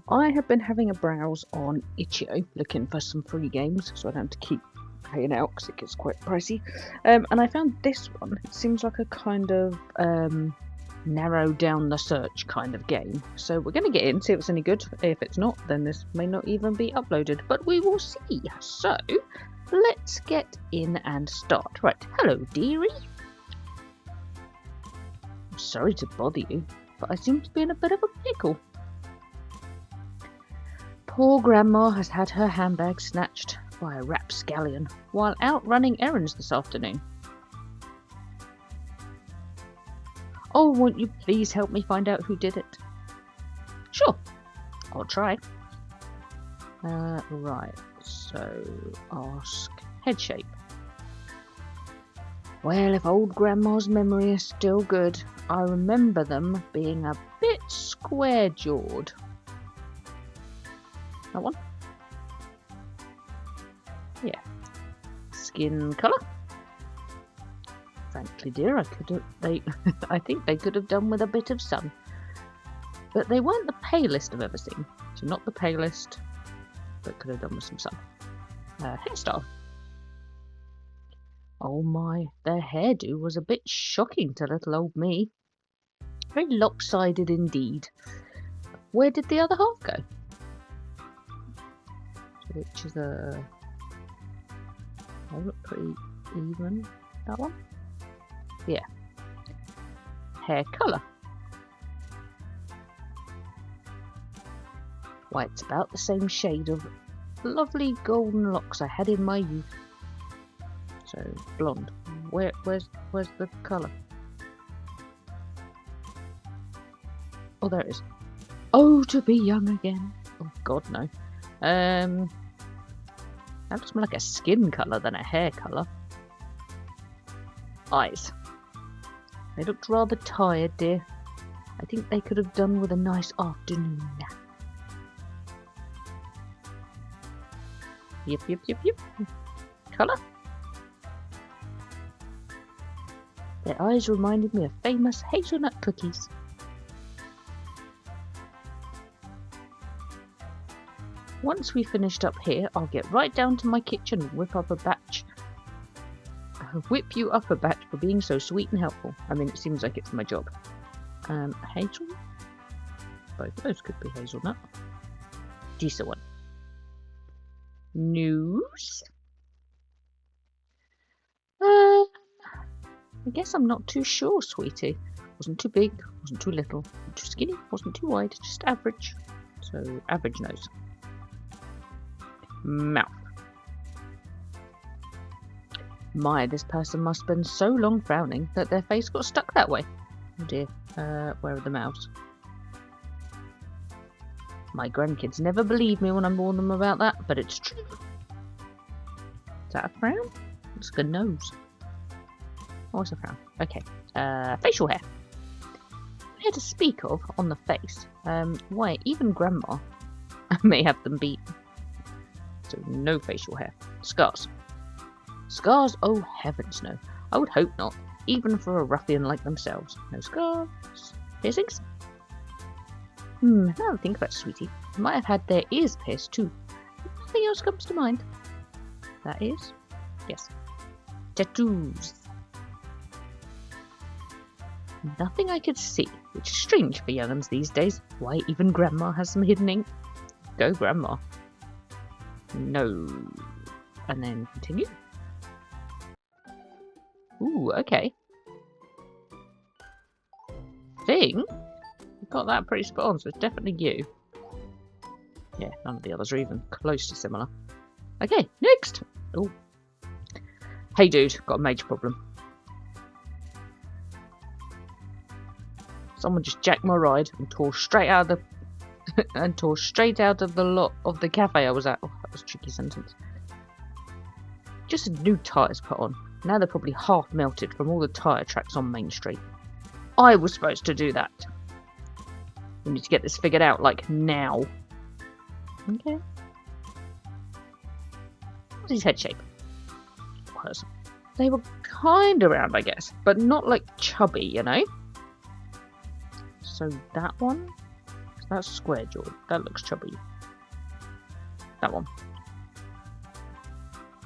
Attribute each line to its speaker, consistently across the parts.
Speaker 1: I have been having a browse on Itch.io looking for some free games so I don't have to keep paying out because it gets quite pricey. And I found this one. It seems like a kind of narrow down the search kind of game. So we're going to get in, see if it's any good. If it's not, then this may not even be uploaded, but we will see. So let's get in and start. Right, hello dearie. I'm sorry to bother you, but I seem to be in a bit of a pickle. Poor Grandma has had her handbag snatched by a rapscallion while out running errands this afternoon. Oh, won't you please help me find out who did it? Sure, I'll try. Right, so ask head shape. Well, if old Grandma's memory is still good, I remember them being a bit square-jawed. That one? Yeah. Skin colour? Frankly, dear, I think they could have done with a bit of sun. But they weren't the palest I've ever seen. So not the palest, but could have done with some sun. Hairstyle. Oh my, their hairdo was a bit shocking to little old me. Very lopsided indeed. Where did the other half go? Which is a... They look pretty even. That one? Yeah. Hair colour. Why, it's about the same shade of lovely golden locks I had in my youth. So, blonde. Where's the colour? Oh, there it is. Oh, to be young again. Oh, God, no. That looks more like a skin colour than a hair colour. Eyes. They looked rather tired, dear. I think they could have done with a nice afternoon nap. Yep. Colour? Their eyes reminded me of famous hazelnut cookies. Once we finished up here, I'll get right down to my kitchen and whip you up a batch for being so sweet and helpful. I mean, it seems like it's my job. Hazelnut? Both of those could be hazelnut. Decent one. News? I guess I'm not too sure, sweetie. Wasn't too big, wasn't too little, wasn't too skinny, wasn't too wide, just average. So, average nose. Mouth. My, this person must have been so long frowning that their face got stuck that way. Oh dear, where are the mouths? My grandkids never believe me when I warn them about that, but it's true. Is that a frown? Looks like a nose. Oh, it's a frown. Okay, facial hair. Hair to speak of on the face. Why, even Grandma may have them beat. So no facial hair. Scars. Scars? Oh heavens no. I would hope not, even for a ruffian like themselves. No scars. Piercings? Now I think about it, sweetie. They might have had their ears pierced too. Nothing else comes to mind. That is? Yes. Tattoos. Nothing I could see, which is strange for young'uns these days. Why, even Grandma has some hidden ink. Go Grandma. No. And then continue. Ooh, okay. Thing? You got that pretty spot on, so it's definitely you. Yeah, none of the others are even close to similar. Okay, next! Oh. Hey dude, got a major problem. Someone just jacked my ride and tore straight out of the lot of the cafe I was at. Oh, that was a tricky sentence. Just new tyres put on. Now they're probably half melted from all the tyre tracks on Main Street. I was supposed to do that. We need to get this figured out, like, now. Okay. What's his head shape? Was. They were kind of round, I guess, but not like chubby, you know? So that one? That's square jawed. That looks chubby. That one.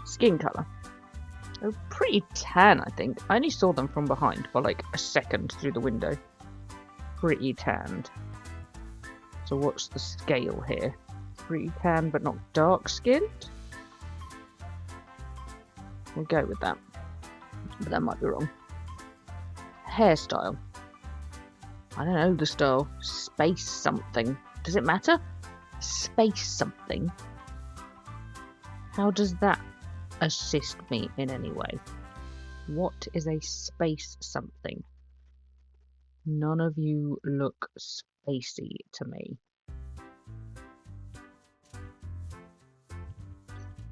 Speaker 1: Skin colour. They're pretty tan, I think. I only saw them from behind for like a second through the window. Pretty tanned. So what's the scale here? Pretty tan but not dark skinned? We'll go with that. But that might be wrong. Hairstyle. I don't know the style. Space something. Does it matter? Space something. How does that assist me in any way? What is a space something? None of you look spacey to me.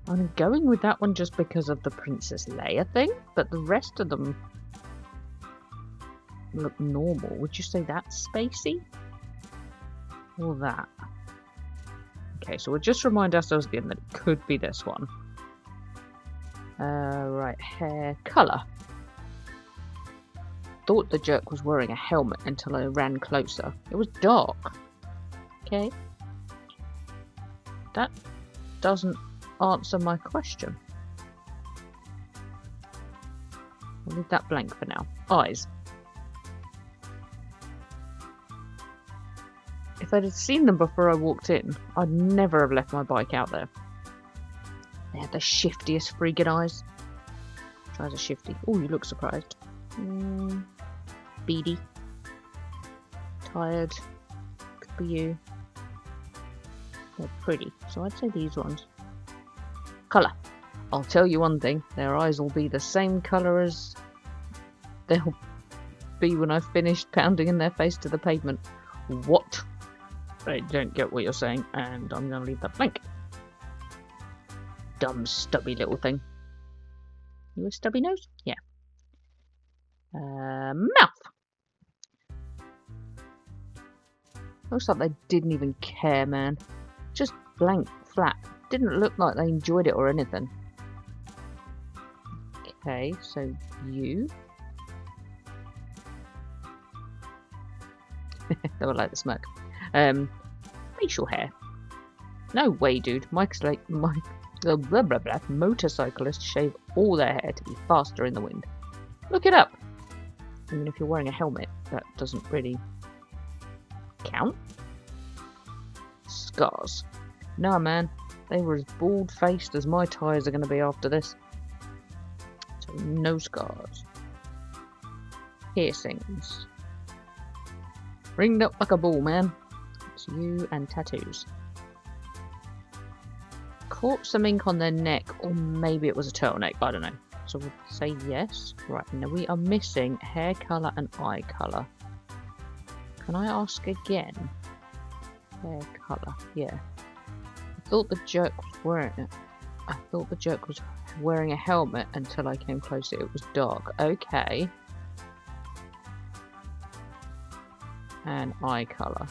Speaker 1: I'm going with that one just because of the Princess Leia thing, but the rest of them look normal. Would you say that's spacey? Or that? Okay, so we'll just remind ourselves again that it could be this one. Right, hair colour. Thought the jerk was wearing a helmet until I ran closer. It was dark. Okay. That doesn't answer my question. I'll leave that blank for now. Eyes. If I'd have seen them before I walked in, I'd never have left my bike out there. They had the shiftiest friggin' eyes. Tries a shifty. Oh, you look surprised. Beady. Tired. Could be you. They're pretty. So I'd say these ones. Colour. I'll tell you one thing. Their eyes will be the same colour as they'll be when I've finished pounding in their face to the pavement. What? I don't get what you're saying, and I'm going to leave that blank. Dumb, stubby little thing. You a stubby nose? Yeah. Mouth. Looks like they didn't even care, man. Just blank, flat. Didn't look like they enjoyed it or anything. Okay, so you. They were like the smirk. Facial hair. No way, dude. Motorcyclists shave all their hair to be faster in the wind. Look it up. I mean, if you're wearing a helmet, that doesn't really count. Scars. Nah, man. They were as bald-faced as my tyres are going to be after this. So, no scars. Piercings. Ringed up like a ball, man. It's you and tattoos. Caught some ink on their neck, or maybe it was a turtleneck, I don't know. So we'll say yes. Right, now we are missing hair colour and eye colour. Can I ask again? Hair colour, yeah. I thought the jerk was wearing it. I thought the jerk was wearing a helmet until I came closer. It was dark. Okay. And eye colour.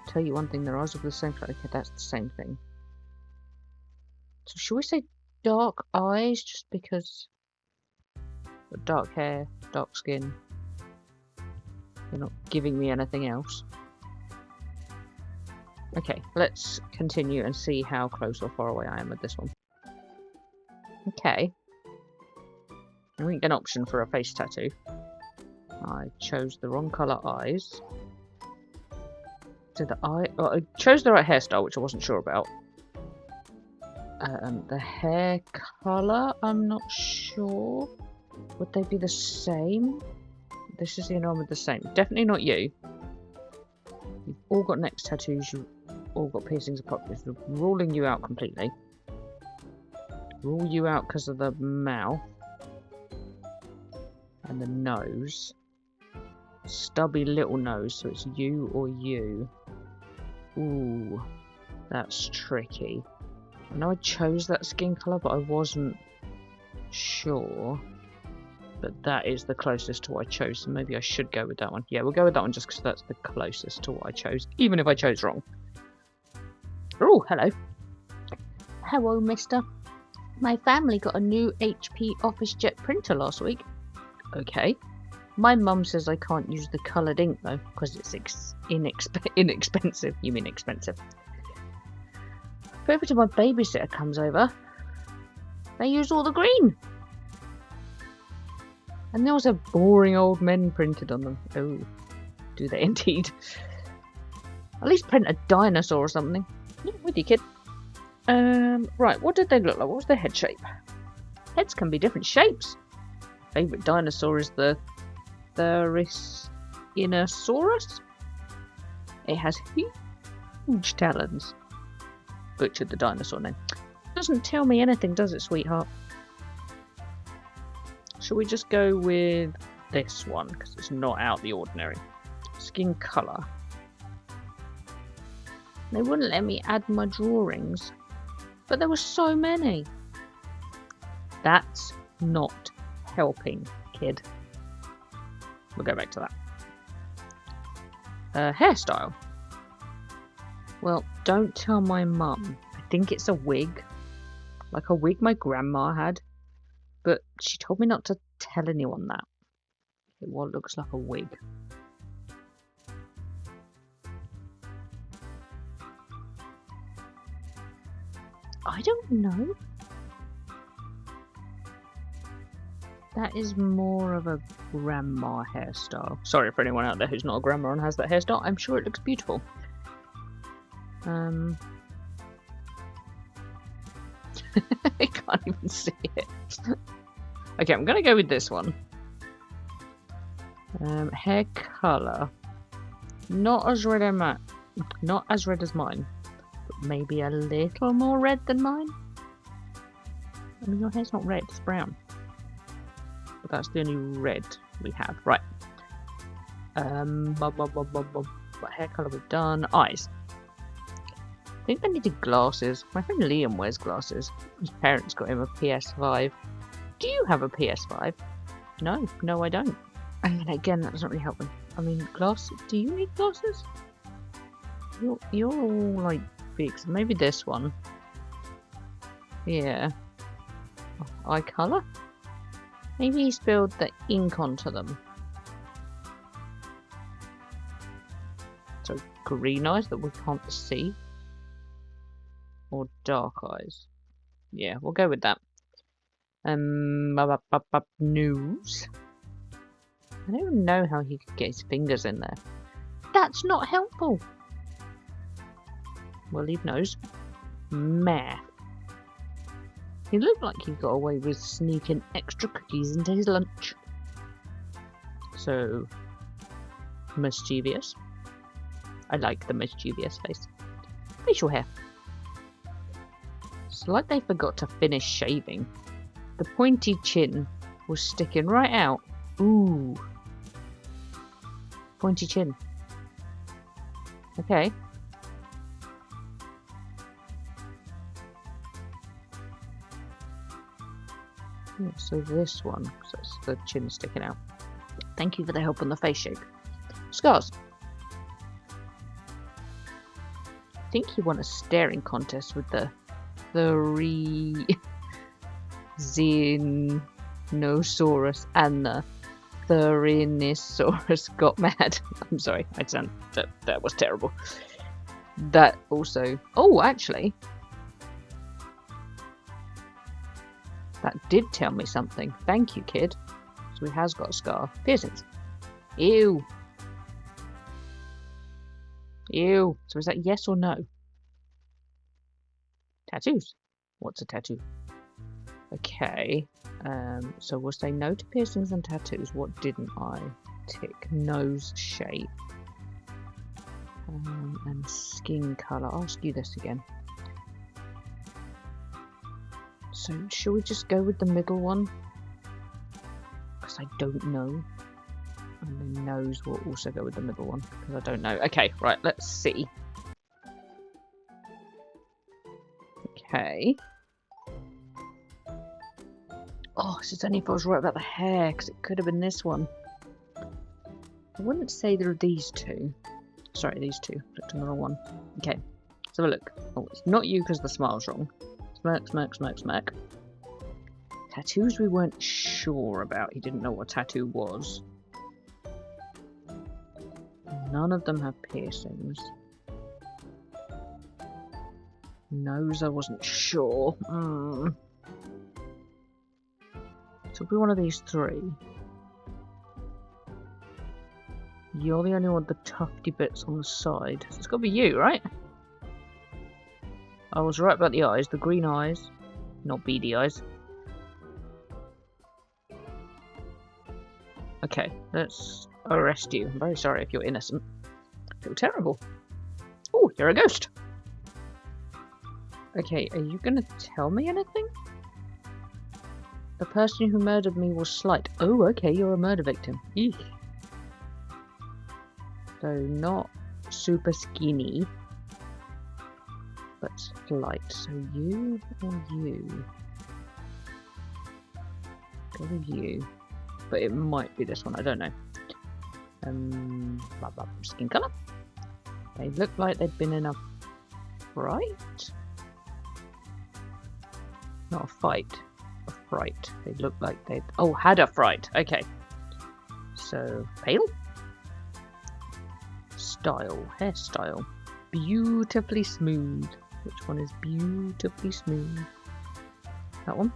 Speaker 1: Tell you one thing, their eyes are the same colour. Okay, that's the same thing. So should we say dark eyes just because dark hair, dark skin? You're not giving me anything else. Okay, let's continue and see how close or far away I am with this one. Okay. I didn't get an option for a face tattoo. I chose the wrong colour eyes. So the eye... Well, I chose the right hairstyle, which I wasn't sure about. The hair colour, I'm not sure. Would they be the same? This is the only one with the same. Definitely not you. You've all got neck tattoos. You've all got piercings apart. We're ruling you out completely. Rule you out because of the mouth. And the nose. Stubby little nose, so it's you or you. Ooh, that's tricky. I know I chose that skin colour, but I wasn't sure. But that is the closest to what I chose, so maybe I should go with that one. Yeah, we'll go with that one just because that's the closest to what I chose, even if I chose wrong. Oh, hello. Hello, mister. My family got a new HP Office Jet printer last week. Okay. My mum says I can't use the coloured ink though, because it's inexpensive. You mean expensive. If every time my babysitter comes over, they use all the green. And they also have boring old men printed on them. Oh, do they indeed? At least print a dinosaur or something. Yeah, with you, kid. Right, what did they look like? What was their head shape? Heads can be different shapes. Favourite dinosaur is the Therizinosaurus. It has huge talons. Butchered the dinosaur name. Doesn't tell me anything, does it, sweetheart? Shall we just go with this one, because it's not out the ordinary. Skin colour. They wouldn't let me add my drawings. But there were so many. That's not helping, kid. We'll go back to that. Hairstyle. Well, don't tell my mum. I think it's a wig. Like a wig my grandma had. But she told me not to tell anyone that. It looks like a wig. I don't know. That is more of a grandma hairstyle. Sorry for anyone out there who's not a grandma and has that hairstyle. I'm sure it looks beautiful. I can't even see it. Okay, I'm gonna go with this one. Hair colour. Not as red as mine. But maybe a little more red than mine. I mean, your hair's not red, it's brown. But that's the only red we have. Right. What hair colour we've done? Eyes. I think I needed glasses. My friend Liam wears glasses. His parents got him a PS5. Do you have a PS5? No, I don't. I mean, again, that doesn't really help me. I mean, glasses. Do you need glasses? You're all like big. So maybe this one. Yeah. Oh, eye colour? Maybe he spilled the ink onto them. So green eyes that we can't see. Or dark eyes. Yeah, we'll go with that. Nose. I don't even know how he could get his fingers in there. That's not helpful. We'll leave nose. Math. He looked like he got away with sneaking extra cookies into his lunch. So, mischievous. I like the mischievous face. Facial hair. It's like they forgot to finish shaving. The pointy chin was sticking right out. Ooh. Pointy chin. Okay. Yeah, so this one, so it's the chin sticking out. Thank you for the help on the face shape. Scars. I think you won a staring contest with the Therizinosaurus and the Therizinosaurus got mad. I'm sorry, that was terrible. That also. Oh, actually, that did tell me something. Thank you, kid. So he has got a scar. Piercings. Ew. Ew. So is that yes or no? Tattoos. What's a tattoo? Okay. So we'll say no to piercings and tattoos. What didn't I tick? Nose shape. And skin colour. I'll ask you this again. So shall we just go with the middle one? Because I don't know. And then nose will also go with the middle one. Because I don't know. Okay, right, let's see. Okay. Oh, so it's only if I was right about the hair, because it could have been this one. I wouldn't say there are these two. Sorry, these two. Clicked on the wrong one. Okay, let's have a look. Oh, it's not you because the smile's wrong. Smirk, smirk, smirk, smirk. Tattoos we weren't sure about. He didn't know what a tattoo was. None of them have piercings. Nose, I wasn't sure. So it'll be one of these three. You're the only one with the tufty bits on the side. So it's got to be you, right? I was right about the eyes. The green eyes. Not beady eyes. Okay, let's arrest you. I'm very sorry if you're innocent. I feel terrible. Oh, you're a ghost. Okay, are you gonna tell me anything? The person who murdered me was Slight. Oh, okay, you're a murder victim. Eek. So not super skinny, but Slight. So you or you? Go with you. But it might be this one, I don't know. Skin colour. They look like they'd been in a fright? Not a fight, a fright. They look like they'd... Oh, had a fright. Okay. So, pale. Style, hairstyle. Beautifully smooth. Which one is beautifully smooth? That one?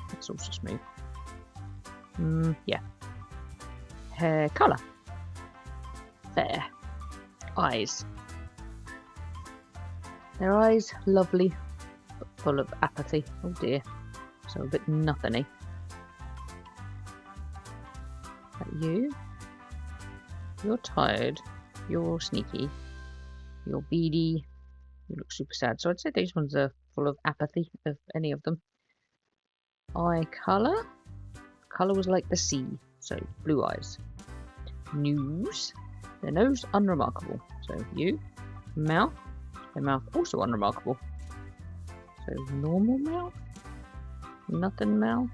Speaker 1: That's also smooth. Yeah. Hair colour. Fair. Eyes. Their eyes, lovely, but full of apathy. Oh dear. So a bit nothingy. That you? You're tired. You're sneaky. You're beady. You look super sad. So I'd say these ones are full of apathy, of any of them. Eye colour. Colour was like the sea, so blue eyes. Nose. Their nose, unremarkable. So you. Mouth. Their mouth, also unremarkable. So normal mouth. Nothing mouth.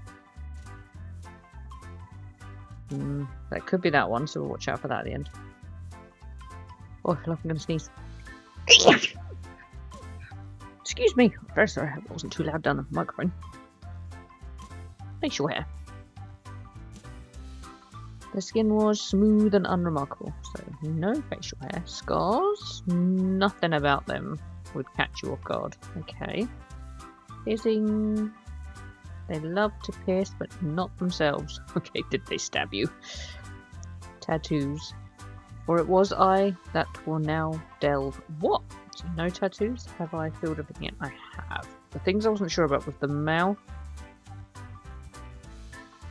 Speaker 1: That could be that one, so we'll watch out for that at the end. Oh, I feel like I'm going to sneeze. Excuse me. Very sorry, I wasn't too loud down the microphone. Facial hair. The skin was smooth and unremarkable, so no facial hair. Scars? Nothing about them would catch you off guard. Okay. Piercing. They love to pierce, but not themselves. Okay, did they stab you? Tattoos. For it was I that will now delve. What? So no tattoos? Have I filled everything in? I have. The things I wasn't sure about was the mouth.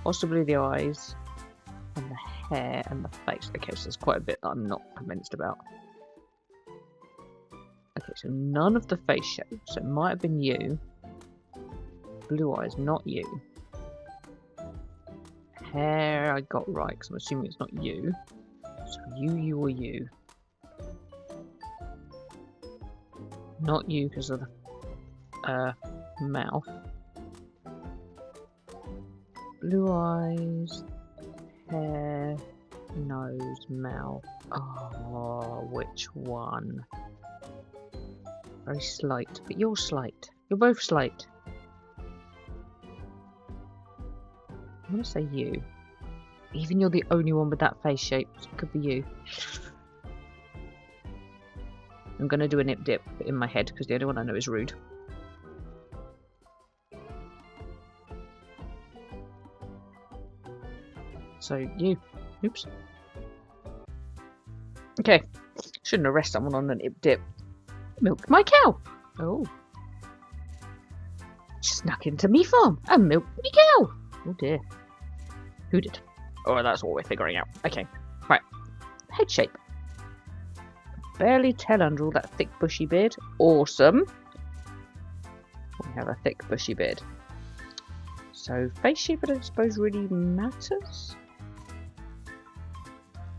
Speaker 1: Possibly the eyes. And the hair and the face. Okay, so there's quite a bit that I'm not convinced about. Okay, so none of the face shape. So it might have been you. Blue eyes, not you. Hair I got right, because I'm assuming it's not you. So you or you. Not you because of the mouth. Blue eyes. Hair, nose, mouth. Oh, which one? Very slight, but you're slight. You're both slight. I'm gonna say you. Even you're the only one with that face shape, so it could be you. I'm gonna do a nip dip in my head because the only one I know is Rude. So you. Oops. Okay. Shouldn't arrest someone on an nip dip. Milked my cow. Oh. Snuck into me farm and milked me cow. Oh dear. Who did? Oh, that's what we're figuring out. Okay. Right. Head shape. Barely tell under all that thick bushy beard. Awesome. We have a thick bushy beard. So face shape I don't suppose really matters.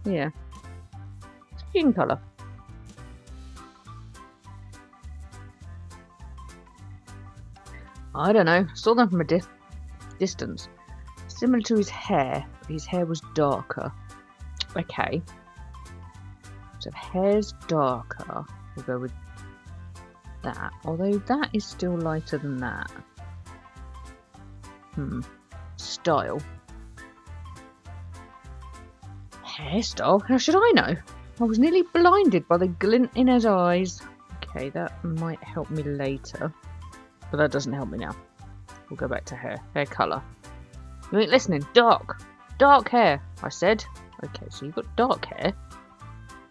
Speaker 1: Yeah. Skin colour. I don't know. Saw them from a distance. Similar to his hair. His hair was darker. Okay. So if hair's darker, we'll go with that. Although that is still lighter than that. Style. hairstyle? How should I know? I was nearly blinded by the glint in his eyes. Okay, that might help me later. But that doesn't help me now. We'll go back to hair. Hair colour. You ain't listening. Dark. Dark hair, I said. Okay, so you've got dark hair.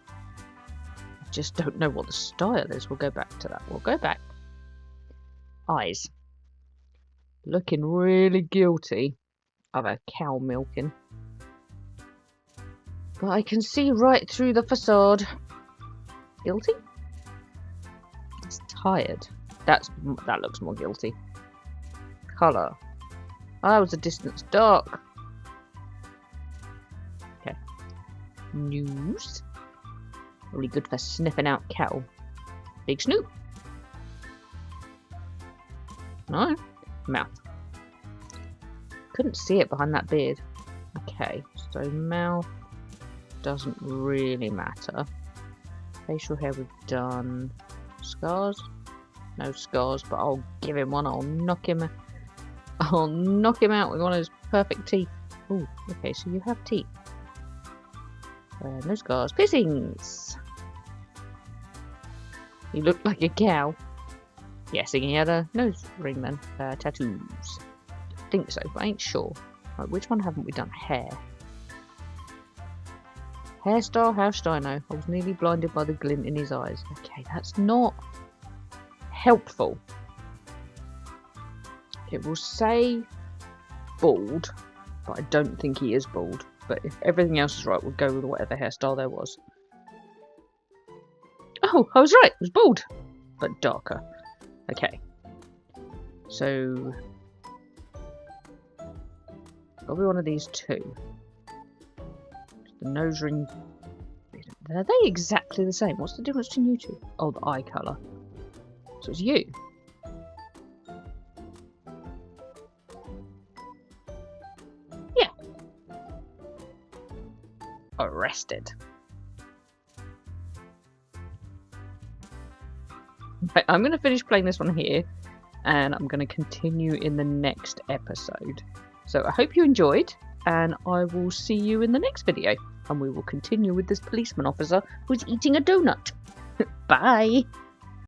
Speaker 1: I just don't know what the style is. We'll go back to that. We'll go back. Eyes. Looking really guilty of a cow milking. But I can see right through the facade. Guilty? It's tired. That looks more guilty. Colour. Oh, that was a distance dark. Okay. Nose. Really good for sniffing out cattle. Big snoot. No. Mouth. Couldn't see it behind that beard. Okay, so mouth doesn't really matter. Facial hair we've done. Scars? No scars, but I'll give him one. I'll knock him out with one of his perfect teeth. Oh, okay, so you have teeth. No scars. Piercings! He looked like a cow. Guessing he had a nose ring then. Tattoos. I think so, but I ain't sure. Right, which one haven't we done? Hair. Hairstyle, how should I know? I was nearly blinded by the glint in his eyes. Okay, that's not helpful. It will say bald, but I don't think he is bald. But if everything else is right, we'll go with whatever hairstyle there was. Oh, I was right. It was bald, but darker. Okay. So, got to be one of these two. The nose ring. Are they exactly the same? What's the difference between you two? Oh, the eye colour. So it's you. Yeah. Arrested. Right, I'm going to finish playing this one here, and I'm going to continue in the next episode. So I hope you enjoyed, and I will see you in the next video. And we will continue with this policeman officer who's eating a donut. Bye!